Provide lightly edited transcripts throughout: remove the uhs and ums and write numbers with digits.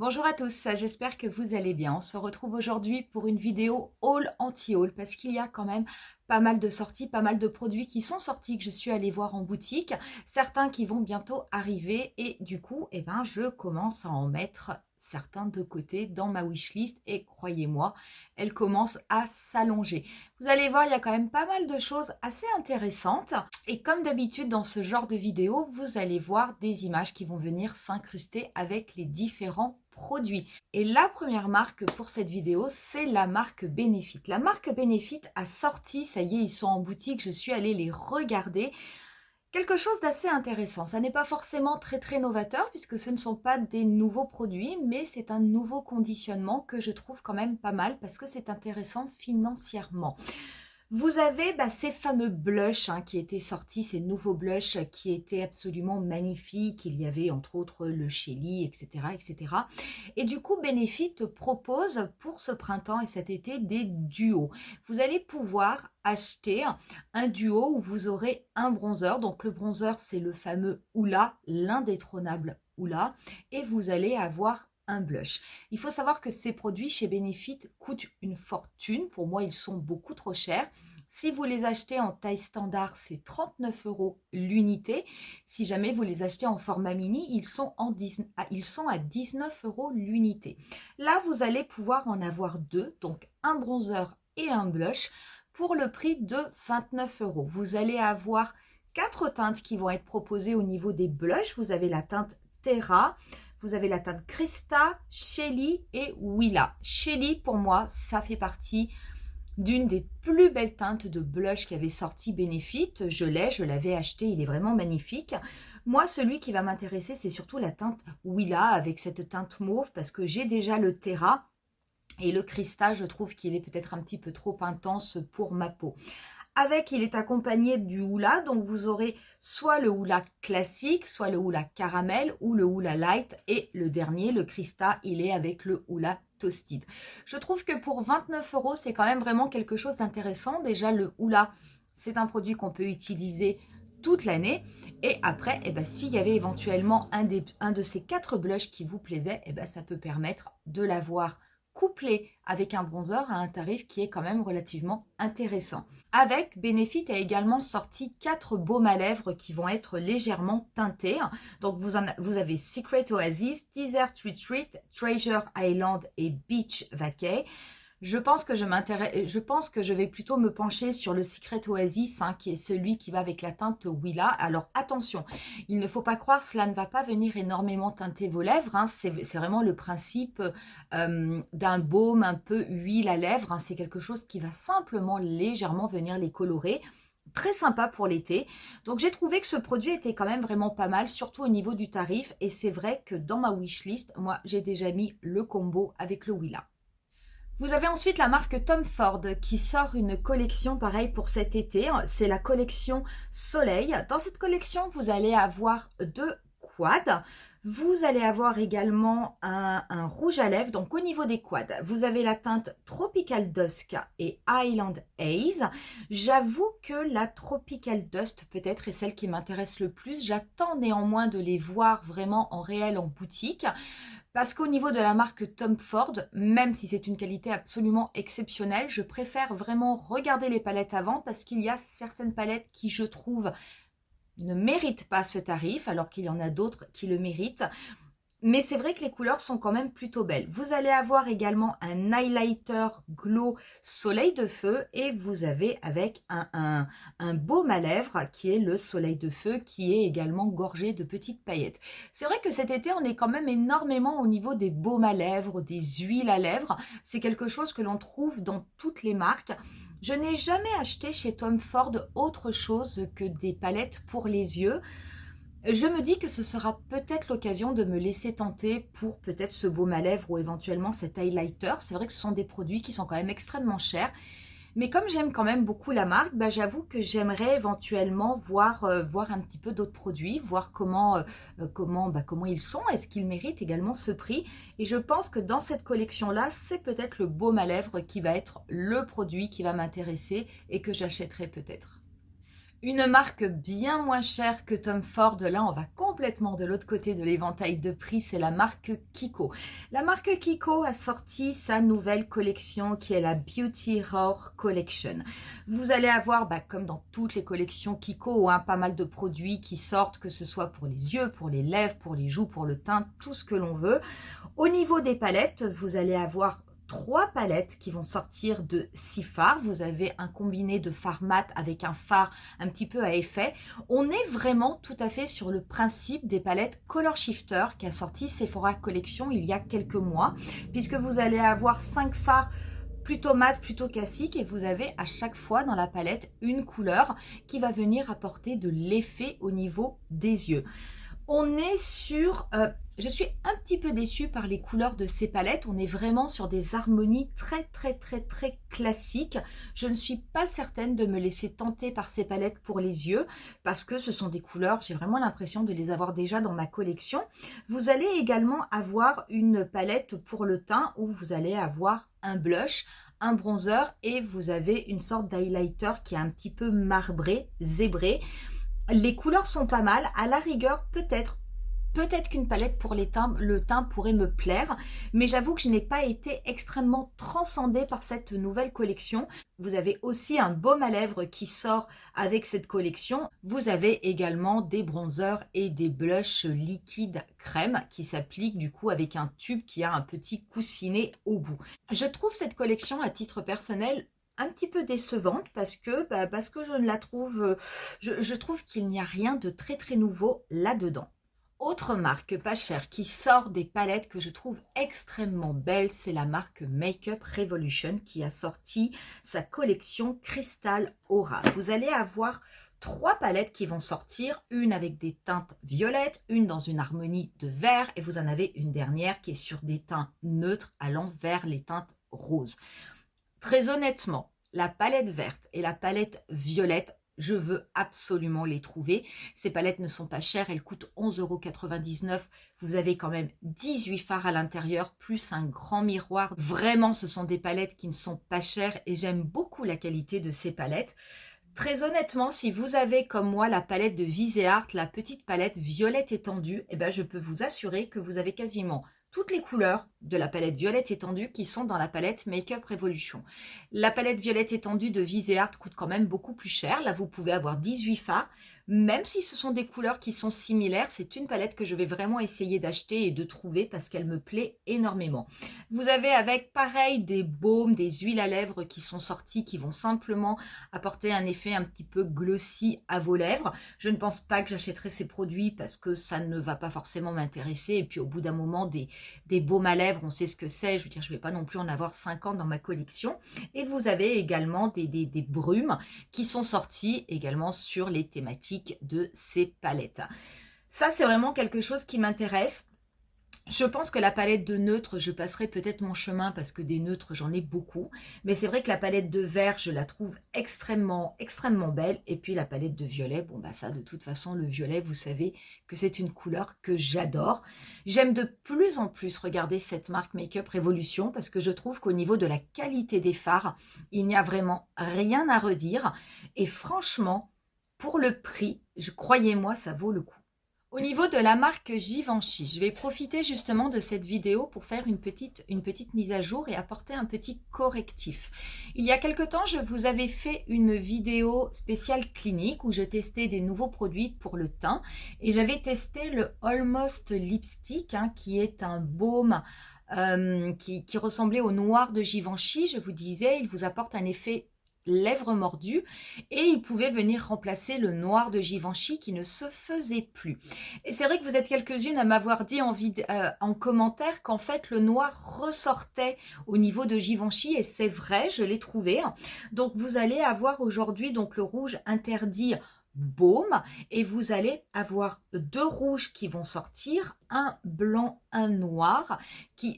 Bonjour à tous, j'espère que vous allez bien. On se retrouve aujourd'hui pour une vidéo haul anti-haul parce qu'il y a quand même pas mal de sorties, pas mal de produits qui sont sortis que je suis allée voir en boutique, certains qui vont bientôt arriver et du coup, je commence à en mettre certains de côté dans ma wishlist et croyez-moi, elle commence à s'allonger. Vous allez voir, il y a quand même pas mal de choses assez intéressantes et comme d'habitude dans ce genre de vidéo, vous allez voir des images qui vont venir s'incruster avec les différents produits. Et la première marque pour cette vidéo, c'est la marque Benefit. La marque Benefit a sorti, ça y est, ils sont en boutique, je suis allée les regarder. Quelque chose d'assez intéressant. Ça n'est pas forcément très novateur puisque ce ne sont pas des nouveaux produits, mais c'est un nouveau conditionnement que je trouve quand même pas mal parce que c'est intéressant financièrement. Vous avez ces fameux blushs qui étaient sortis, ces nouveaux blushs qui étaient absolument magnifiques. Il y avait entre autres le Shelly, etc., etc. Et du coup, Benefit propose pour ce printemps et cet été des duos. Vous allez pouvoir acheter un duo où vous aurez un bronzer. Donc le bronzer, c'est le fameux Hoola, l'indétrônable Hoola. Et vous allez avoir un blush. Il faut savoir que ces produits chez Benefit coûtent une fortune. Pour moi, ils sont beaucoup trop chers. Si vous les achetez en taille standard, c'est 39 € l'unité. Si jamais vous les achetez en format mini, ils sont à 19 € l'unité. Là, vous allez pouvoir en avoir deux, donc un bronzer et un blush pour le prix de 29 €. Vous allez avoir 4 teintes qui vont être proposées au niveau des blushs. Vous avez la teinte Terra, vous avez la teinte Krista, Shelly et Willa. Shelly, pour moi, ça fait partie d'une des plus belles teintes de blush qui avait sorti Benefit. Je l'avais acheté, il est vraiment magnifique. Moi, celui qui va m'intéresser, c'est surtout la teinte Willa avec cette teinte mauve parce que j'ai déjà le Terra et le Krista, je trouve qu'il est peut-être un petit peu trop intense pour ma peau. Avec, il est accompagné du Hoola, donc vous aurez soit le Hoola classique, soit le Hoola caramel ou le Hoola light. Et le dernier, le Krista, il est avec le Hoola toasted. Je trouve que pour 29 €, c'est quand même vraiment quelque chose d'intéressant. Déjà, le Hoola, c'est un produit qu'on peut utiliser toute l'année. Et après, s'il y avait éventuellement un de ces 4 blushs qui vous plaisait, ça peut permettre de l'avoir couplé avec un bronzer à un tarif qui est quand même relativement intéressant. Avec, Benefit a également sorti 4 baumes à lèvres qui vont être légèrement teintés. Donc vous avez Secret Oasis, Desert Retreat, Treasure Island et Beach Vacay. Je pense que je vais plutôt me pencher sur le Secret Oasis, qui est celui qui va avec la teinte Willa. Alors attention, il ne faut pas croire, cela ne va pas venir énormément teinter vos lèvres. C'est vraiment le principe d'un baume un peu huile à lèvres. C'est quelque chose qui va simplement légèrement venir les colorer. Très sympa pour l'été. Donc j'ai trouvé que ce produit était quand même vraiment pas mal, surtout au niveau du tarif. Et c'est vrai que dans ma wishlist, moi j'ai déjà mis le combo avec le Willa. Vous avez ensuite la marque Tom Ford qui sort une collection pareil pour cet été. C'est la collection Soleil. Dans cette collection, vous allez avoir 2 quads. Vous allez avoir également un rouge à lèvres. Donc au niveau des quads, vous avez la teinte Tropical Dusk et Island Haze. J'avoue que la Tropical Dust peut-être est celle qui m'intéresse le plus. J'attends néanmoins de les voir vraiment en réel en boutique. Parce qu'au niveau de la marque Tom Ford, même si c'est une qualité absolument exceptionnelle, je préfère vraiment regarder les palettes avant parce qu'il y a certaines palettes qui, je trouve, ne méritent pas ce tarif, alors qu'il y en a d'autres qui le méritent. Mais c'est vrai que les couleurs sont quand même plutôt belles. Vous allez avoir également un highlighter glow soleil de feu et vous avez avec un baume à lèvres qui est le soleil de feu qui est également gorgé de petites paillettes. C'est vrai que cet été, on est quand même énormément au niveau des baumes à lèvres, des huiles à lèvres. C'est quelque chose que l'on trouve dans toutes les marques. Je n'ai jamais acheté chez Tom Ford autre chose que des palettes pour les yeux. Je me dis que ce sera peut-être l'occasion de me laisser tenter pour peut-être ce baume à lèvres ou éventuellement cet highlighter. C'est vrai que ce sont des produits qui sont quand même extrêmement chers. Mais comme j'aime quand même beaucoup la marque, j'avoue que j'aimerais éventuellement voir un petit peu d'autres produits, voir comment ils sont, est-ce qu'ils méritent également ce prix. Et je pense que dans cette collection-là, c'est peut-être le baume à lèvres qui va être le produit qui va m'intéresser et que j'achèterai peut-être. Une marque bien moins chère que Tom Ford, là on va complètement de l'autre côté de l'éventail de prix, c'est la marque Kiko. La marque Kiko a sorti sa nouvelle collection qui est la Beauty Roar Collection. Vous allez avoir, comme dans toutes les collections Kiko, pas mal de produits qui sortent, que ce soit pour les yeux, pour les lèvres, pour les joues, pour le teint, tout ce que l'on veut. Au niveau des palettes, vous allez avoir 3 palettes qui vont sortir de 6 fards. Vous avez un combiné de fard mat avec un fard un petit peu à effet. On est vraiment tout à fait sur le principe des palettes Color Shifter qui a sorti Sephora Collection il y a quelques mois, puisque vous allez avoir 5 fards plutôt mat, plutôt classique, et vous avez à chaque fois dans la palette une couleur qui va venir apporter de l'effet au niveau des yeux. On est sur, je suis un petit peu déçue par les couleurs de ces palettes. On est vraiment sur des harmonies très classiques. Je ne suis pas certaine de me laisser tenter par ces palettes pour les yeux parce que ce sont des couleurs, j'ai vraiment l'impression de les avoir déjà dans ma collection. Vous allez également avoir une palette pour le teint où vous allez avoir un blush, un bronzer et vous avez une sorte d'highlighter qui est un petit peu marbré, zébré. Les couleurs sont pas mal, à la rigueur peut-être qu'une palette pour le teint pourrait me plaire, mais j'avoue que je n'ai pas été extrêmement transcendée par cette nouvelle collection. Vous avez aussi un baume à lèvres qui sort avec cette collection. Vous avez également des bronzers et des blushs liquides crème qui s'appliquent du coup avec un tube qui a un petit coussinet au bout. Je trouve cette collection à titre personnel un petit peu décevante parce que je ne la trouve, je trouve qu'il n'y a rien de très nouveau là-dedans. Autre marque pas chère qui sort des palettes que je trouve extrêmement belles, c'est la marque Makeup Revolution qui a sorti sa collection Crystal Aura. Vous allez avoir 3 palettes qui vont sortir, une avec des teintes violettes, une dans une harmonie de vert et vous en avez une dernière qui est sur des teints neutres allant vers les teintes roses. Très honnêtement, la palette verte et la palette violette, je veux absolument les trouver. Ces palettes ne sont pas chères, elles coûtent 11,99 €. Vous avez quand même 18 fards à l'intérieur, plus un grand miroir. Vraiment, ce sont des palettes qui ne sont pas chères et j'aime beaucoup la qualité de ces palettes. Très honnêtement, si vous avez comme moi la palette de Viseart, la petite palette violette étendue, je peux vous assurer que vous avez quasiment toutes les couleurs de la palette violette étendue qui sont dans la palette Makeup Revolution. La palette violette étendue de Viseart coûte quand même beaucoup plus cher. Là, vous pouvez avoir 18 fards. Même si ce sont des couleurs qui sont similaires, c'est une palette que je vais vraiment essayer d'acheter et de trouver parce qu'elle me plaît énormément. Vous avez avec pareil des baumes, des huiles à lèvres qui sont sorties, qui vont simplement apporter un effet un petit peu glossy à vos lèvres. Je ne pense pas que j'achèterai ces produits parce que ça ne va pas forcément m'intéresser. Et puis au bout d'un moment, des baumes à lèvres, on sait ce que c'est. Je veux dire, je ne vais pas non plus en avoir 50 dans ma collection. Et vous avez également des brumes qui sont sorties également sur les thématiques de ces palettes. Ça, c'est vraiment quelque chose qui m'intéresse. Je pense que la palette de neutres, je passerai peut-être mon chemin parce que des neutres, j'en ai beaucoup. Mais c'est vrai que la palette de vert, je la trouve extrêmement belle. Et puis la palette de violet, ça, de toute façon, le violet, vous savez que c'est une couleur que j'adore. J'aime de plus en plus regarder cette marque Makeup Revolution parce que je trouve qu'au niveau de la qualité des fards, il n'y a vraiment rien à redire. Et franchement, pour le prix, croyez-moi, ça vaut le coup. Au niveau de la marque Givenchy, je vais profiter justement de cette vidéo pour faire une petite mise à jour et apporter un petit correctif. Il y a quelque temps, je vous avais fait une vidéo spéciale clinique où je testais des nouveaux produits pour le teint et j'avais testé le Almost Lipstick qui est un baume qui ressemblait au noir de Givenchy. Je vous disais, il vous apporte un effet lèvres mordues et il pouvait venir remplacer le noir de Givenchy qui ne se faisait plus. Et c'est vrai que vous êtes quelques-unes à m'avoir dit en commentaire qu'en fait le noir ressortait au niveau de Givenchy et c'est vrai, je l'ai trouvé. Donc vous allez avoir aujourd'hui donc le rouge interdit baume et vous allez avoir 2 rouges qui vont sortir, un blanc, un noir,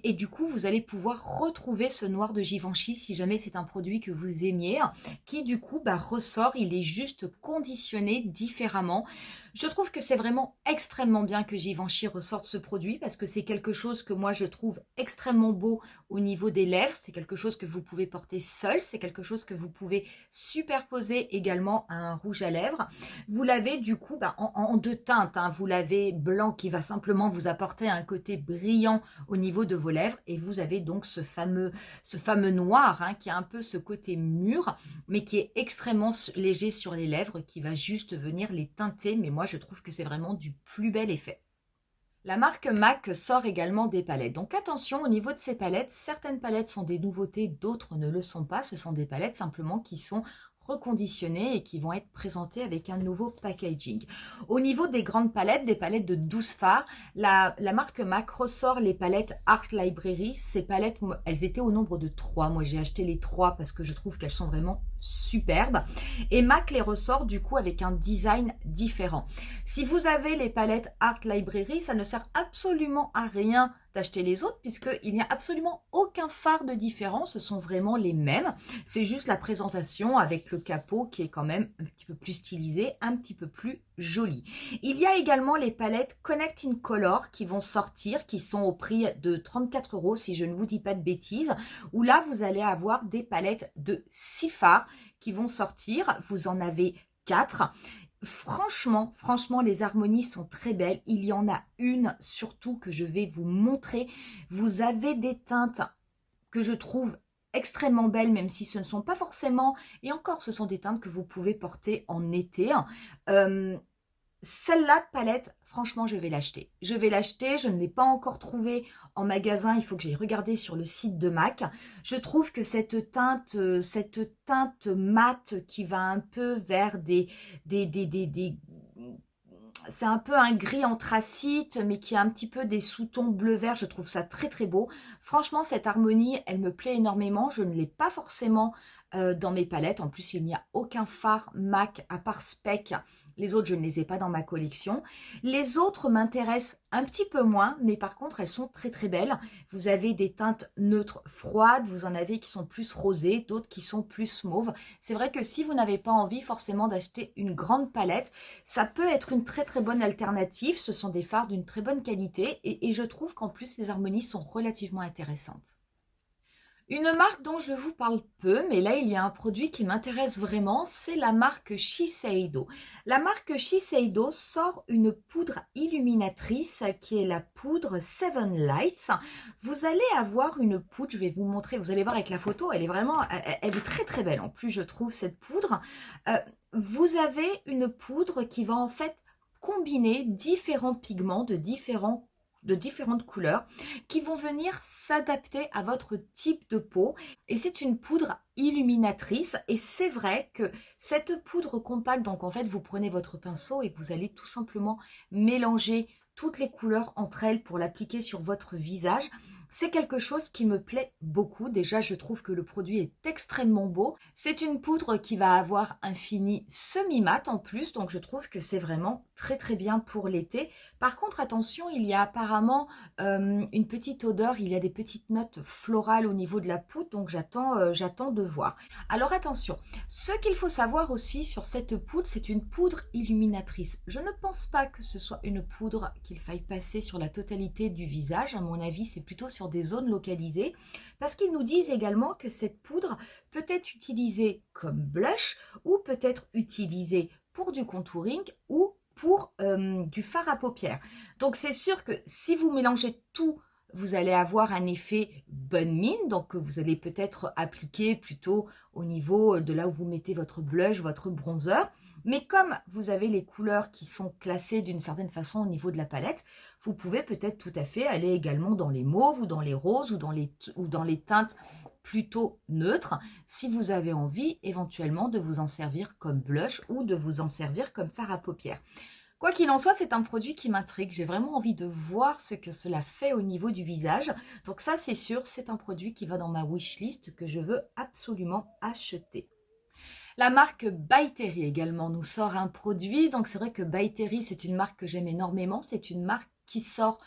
et du coup vous allez pouvoir retrouver ce noir de Givenchy si jamais c'est un produit que vous aimiez, qui du coup ressort, il est juste conditionné différemment. Je trouve que c'est vraiment extrêmement bien que Givenchy ressorte ce produit parce que c'est quelque chose que moi je trouve extrêmement beau au niveau des lèvres, c'est quelque chose que vous pouvez porter seul, c'est quelque chose que vous pouvez superposer également à un rouge à lèvres. Vous l'avez du coup en deux teintes, hein. Vous l'avez blanc qui va simplement vous apporter un côté brillant au niveau de vos lèvres et vous avez donc ce fameux noir, hein, qui a un peu ce côté mûr mais qui est extrêmement léger sur les lèvres, qui va juste venir les teinter, mais moi je trouve que c'est vraiment du plus bel effet. La marque MAC sort également des palettes. Donc attention au niveau de ces palettes, certaines palettes sont des nouveautés, d'autres ne le sont pas. Ce sont des palettes simplement qui sont reconditionnées et qui vont être présentées avec un nouveau packaging. Au niveau des grandes palettes, des palettes de 12 fards, la marque MAC ressort les palettes Art Library. Ces palettes, elles étaient au nombre de 3. Moi, j'ai acheté les 3 parce que je trouve qu'elles sont vraiment superbes. Et MAC les ressort du coup avec un design différent. Si vous avez les palettes Art Library, ça ne sert absolument à rien d'acheter les autres puisqu'il n'y a absolument aucun fard de différence, ce sont vraiment les mêmes. C'est juste la présentation avec le capot qui est quand même un petit peu plus stylisé, un petit peu plus joli. Il y a également les palettes Connect in Color qui vont sortir, qui sont au prix de 34 € si je ne vous dis pas de bêtises, où là vous allez avoir des palettes de 6 fards qui vont sortir. Vous en avez 4. Franchement, les harmonies sont très belles. Il y en a une surtout que je vais vous montrer. Vous avez des teintes que je trouve extrêmement belles, même si ce ne sont pas forcément, et encore ce sont des teintes que vous pouvez porter en été. Celle-là de palette, franchement, je vais l'acheter. Je vais l'acheter, je ne l'ai pas encore trouvée en magasin, il faut que j'aille regarder sur le site de MAC. Je trouve que cette teinte mate qui va un peu vers c'est un peu un gris anthracite, mais qui a un petit peu des sous-tons bleu-vert. Je trouve ça très très beau. Franchement, cette harmonie, elle me plaît énormément. Je ne l'ai pas forcément dans mes palettes. En plus, il n'y a aucun fard MAC à part Spec. Les autres, je ne les ai pas dans ma collection. Les autres m'intéressent un petit peu moins, mais par contre, elles sont très très belles. Vous avez des teintes neutres froides, vous en avez qui sont plus rosées, d'autres qui sont plus mauves. C'est vrai que si vous n'avez pas envie forcément d'acheter une grande palette, ça peut être une très très bonne alternative. Ce sont des fards d'une très bonne qualité et je trouve qu'en plus, les harmonies sont relativement intéressantes. Une marque dont je vous parle peu, mais là il y a un produit qui m'intéresse vraiment, c'est la marque Shiseido. La marque Shiseido sort une poudre illuminatrice qui est la poudre Seven Lights. Vous allez avoir une poudre, je vais vous montrer, vous allez voir avec la photo, elle est très très belle en plus je trouve cette poudre. Vous avez une poudre qui va en fait combiner différents pigments de différentes couleurs qui vont venir s'adapter à votre type de peau et c'est une poudre illuminatrice et c'est vrai que cette poudre compacte, donc en fait vous prenez votre pinceau et vous allez tout simplement mélanger toutes les couleurs entre elles pour l'appliquer sur votre visage. C'est quelque chose qui me plaît beaucoup. Déjà, je trouve que le produit est extrêmement beau. C'est une poudre qui va avoir un fini semi-mat en plus, donc je trouve que c'est vraiment très très bien pour l'été. Par contre, attention, il y a apparemment une petite odeur, il y a des petites notes florales au niveau de la poudre, donc j'attends de voir. Alors attention, ce qu'il faut savoir aussi sur cette poudre, c'est une poudre illuminatrice. Je ne pense pas que ce soit une poudre qu'il faille passer sur la totalité du visage. À mon avis, c'est plutôt sur des zones localisées, parce qu'ils nous disent également que cette poudre peut être utilisée comme blush ou peut être utilisée pour du contouring ou pour du fard à paupières. Donc c'est sûr que si vous mélangez tout, vous allez avoir un effet bonne mine, donc vous allez peut-être appliquer plutôt au niveau de là où vous mettez votre blush, votre bronzer. Mais comme vous avez les couleurs qui sont classées d'une certaine façon au niveau de la palette, vous pouvez peut-être tout à fait aller également dans les mauves ou dans les roses ou dans les teintes plutôt neutres si vous avez envie éventuellement de vous en servir comme blush ou de vous en servir comme fard à paupières. Quoi qu'il en soit, c'est un produit qui m'intrigue. J'ai vraiment envie de voir ce que cela fait au niveau du visage. Donc ça, c'est sûr, c'est un produit qui va dans ma wishlist que je veux absolument acheter. La marque By Terry également nous sort un produit. Donc c'est vrai que By Terry, c'est une marque que j'aime énormément. C'est une marque qui sort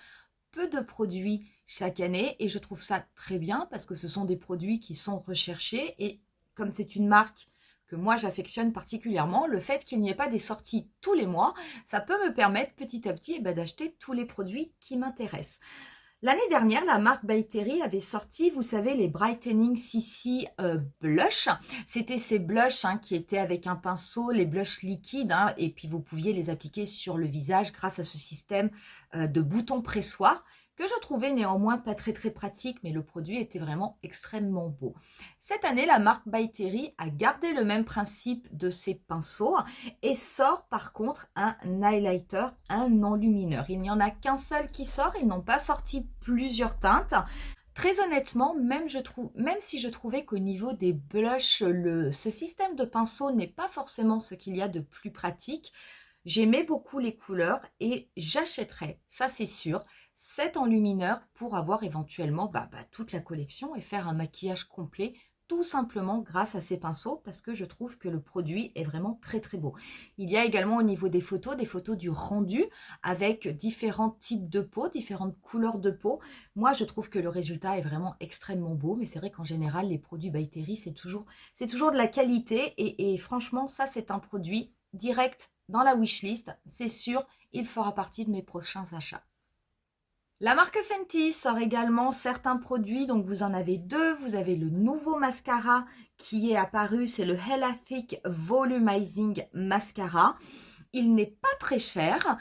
peu de produits chaque année et je trouve ça très bien parce que ce sont des produits qui sont recherchés et comme c'est une marque que moi j'affectionne particulièrement, le fait qu'il n'y ait pas des sorties tous les mois, ça peut me permettre petit à petit d'acheter tous les produits qui m'intéressent. L'année dernière, la marque By Terry avait sorti, vous savez, les Brightening CC Blush. C'était ces blushs qui étaient avec un pinceau, les blushs liquides, et puis vous pouviez les appliquer sur le visage grâce à ce système de boutons pressoir que je trouvais néanmoins pas très pratique, mais le produit était vraiment extrêmement beau. Cette année, la marque By Terry a gardé le même principe de ses pinceaux et sort par contre un highlighter, un enlumineur. Il n'y en a qu'un seul qui sort, ils n'ont pas sorti plusieurs teintes. Très honnêtement, même si je trouvais qu'au niveau des blushs, ce système de pinceau n'est pas forcément ce qu'il y a de plus pratique, j'aimais beaucoup les couleurs et j'achèterais, ça c'est sûr, cet enlumineur pour avoir éventuellement toute la collection et faire un maquillage complet tout simplement grâce à ces pinceaux parce que je trouve que le produit est vraiment très beau. Il y a également au niveau des photos du rendu avec différents types de peau, différentes couleurs de peau. Moi, je trouve que le résultat est vraiment extrêmement beau, mais c'est vrai qu'en général, les produits By Terry, c'est toujours de la qualité et franchement, ça, c'est un produit direct dans la wishlist. C'est sûr, il fera partie de mes prochains achats. La marque Fenty sort également certains produits, donc vous en avez deux. Vous avez le nouveau mascara qui est apparu, c'est le Hella Thick Volumizing Mascara. Il n'est pas très cher.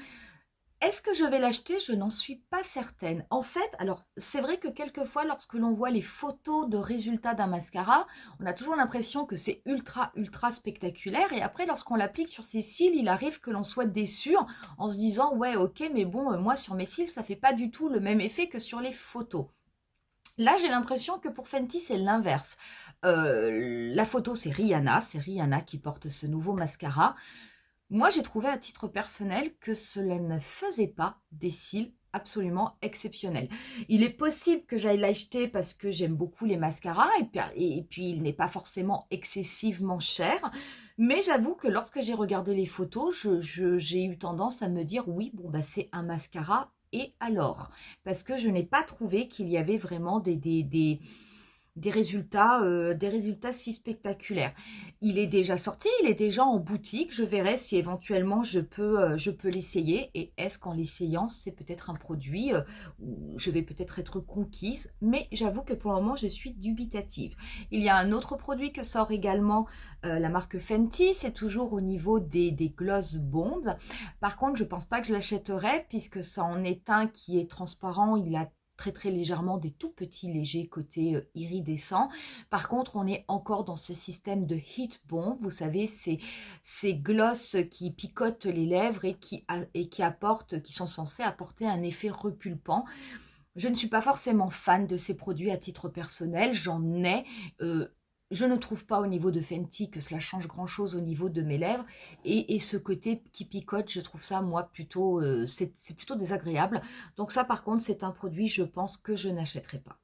Est-ce que je vais l'acheter? Je n'en suis pas certaine. En fait, alors c'est vrai que quelquefois lorsque l'on voit les photos de résultats d'un mascara, on a toujours l'impression que c'est ultra spectaculaire et après lorsqu'on l'applique sur ses cils, il arrive que l'on soit déçu en se disant ouais ok mais bon moi sur mes cils ça fait pas du tout le même effet que sur les photos. Là, j'ai l'impression que pour Fenty, c'est l'inverse. La photo, c'est Rihanna qui porte ce nouveau mascara. Moi, j'ai trouvé à titre personnel que cela ne faisait pas des cils absolument exceptionnels. Il est possible que j'aille l'acheter parce que j'aime beaucoup les mascaras et puis il n'est pas forcément excessivement cher. Mais j'avoue que lorsque j'ai regardé les photos, j'ai eu tendance à me dire oui, bon bah c'est un mascara et alors? Parce que je n'ai pas trouvé qu'il y avait vraiment des résultats si spectaculaires. Il est déjà sorti, il est déjà en boutique. Je verrai si éventuellement je peux l'essayer. Et est-ce qu'en l'essayant, c'est peut-être un produit où je vais peut-être être conquise. Mais j'avoue que pour le moment, je suis dubitative. Il y a un autre produit que sort également la marque Fenty. C'est toujours au niveau des Gloss Bond. Par contre, je ne pense pas que je l'achèterai puisque ça en est un qui est transparent. Il a très légèrement des tout petits légers côtés iridescents. Par contre, on est encore dans ce système de heat bond. Vous savez, ces gloss qui picotent les lèvres et qui sont censés apporter un effet repulpant. Je ne suis pas forcément fan de ces produits à titre personnel. J'en ai. Je ne trouve pas au niveau de Fenty que cela change grand chose au niveau de mes lèvres et ce côté qui picote, je trouve ça moi plutôt, c'est plutôt désagréable. Donc ça par contre c'est un produit je pense que je n'achèterai pas.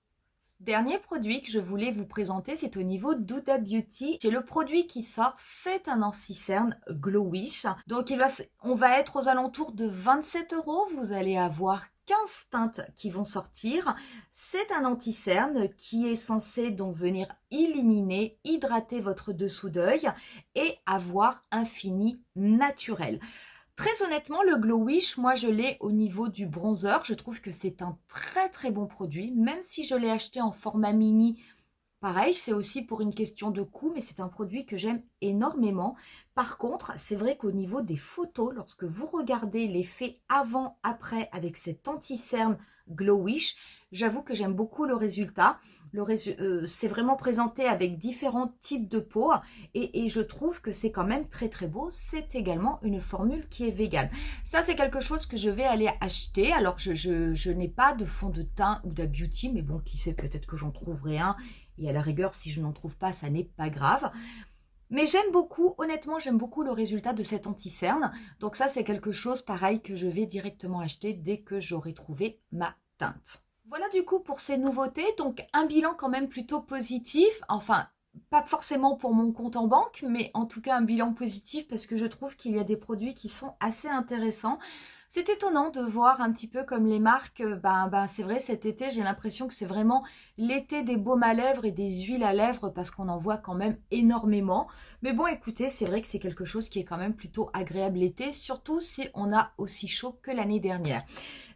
Dernier produit que je voulais vous présenter, c'est au niveau d'Huda Beauty. C'est le produit qui sort, c'est un anti-cerne Glowish. Donc on va être aux alentours de 27 €. Vous allez avoir 15 teintes qui vont sortir. C'est un anti-cerne qui est censé donc venir illuminer, hydrater votre dessous d'œil et avoir un fini naturel. Très honnêtement, le Glowish, moi je l'ai au niveau du bronzer. Je trouve que c'est un très bon produit. Même si je l'ai acheté en format mini, pareil, c'est aussi pour une question de coût, mais c'est un produit que j'aime énormément. Par contre, c'est vrai qu'au niveau des photos, lorsque vous regardez l'effet avant-après avec cet anti-cerne Glowish, j'avoue que j'aime beaucoup le résultat. C'est vraiment présenté avec différents types de peau et je trouve que c'est quand même très beau. C'est également une formule qui est végane. Ça, c'est quelque chose que je vais aller acheter. Alors, je n'ai pas de fond de teint ou de beauty, mais bon, qui sait, peut-être que j'en trouverai un. Et à la rigueur, si je n'en trouve pas, ça n'est pas grave. Mais j'aime beaucoup, honnêtement, j'aime beaucoup le résultat de cet anti-cerne. Donc ça, c'est quelque chose pareil que je vais directement acheter dès que j'aurai trouvé ma teinte. Voilà du coup pour ces nouveautés. Donc un bilan quand même plutôt positif. Enfin, pas forcément pour mon compte en banque, mais en tout cas un bilan positif parce que je trouve qu'il y a des produits qui sont assez intéressants. C'est étonnant de voir un petit peu comme les marques, c'est vrai cet été j'ai l'impression que c'est vraiment l'été des baumes à lèvres et des huiles à lèvres parce qu'on en voit quand même énormément. Mais bon écoutez, c'est vrai que c'est quelque chose qui est quand même plutôt agréable l'été, surtout si on a aussi chaud que l'année dernière.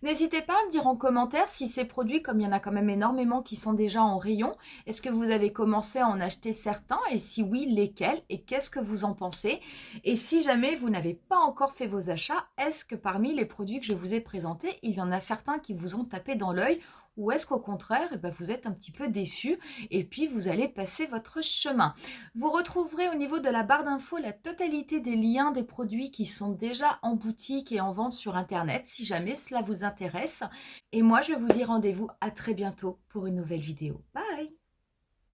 N'hésitez pas à me dire en commentaire si ces produits, comme il y en a quand même énormément qui sont déjà en rayon, est-ce que vous avez commencé à en acheter certains et si oui, lesquels et qu'est-ce que vous en pensez? Et si jamais vous n'avez pas encore fait vos achats, est-ce que parmi les produits que je vous ai présentés, il y en a certains qui vous ont tapé dans l'œil ou est-ce qu'au contraire, vous êtes un petit peu déçus et puis vous allez passer votre chemin? Vous retrouverez au niveau de la barre d'infos la totalité des liens des produits qui sont déjà en boutique et en vente sur Internet si jamais cela vous intéresse. Et moi, je vous dis rendez-vous à très bientôt pour une nouvelle vidéo. Bye!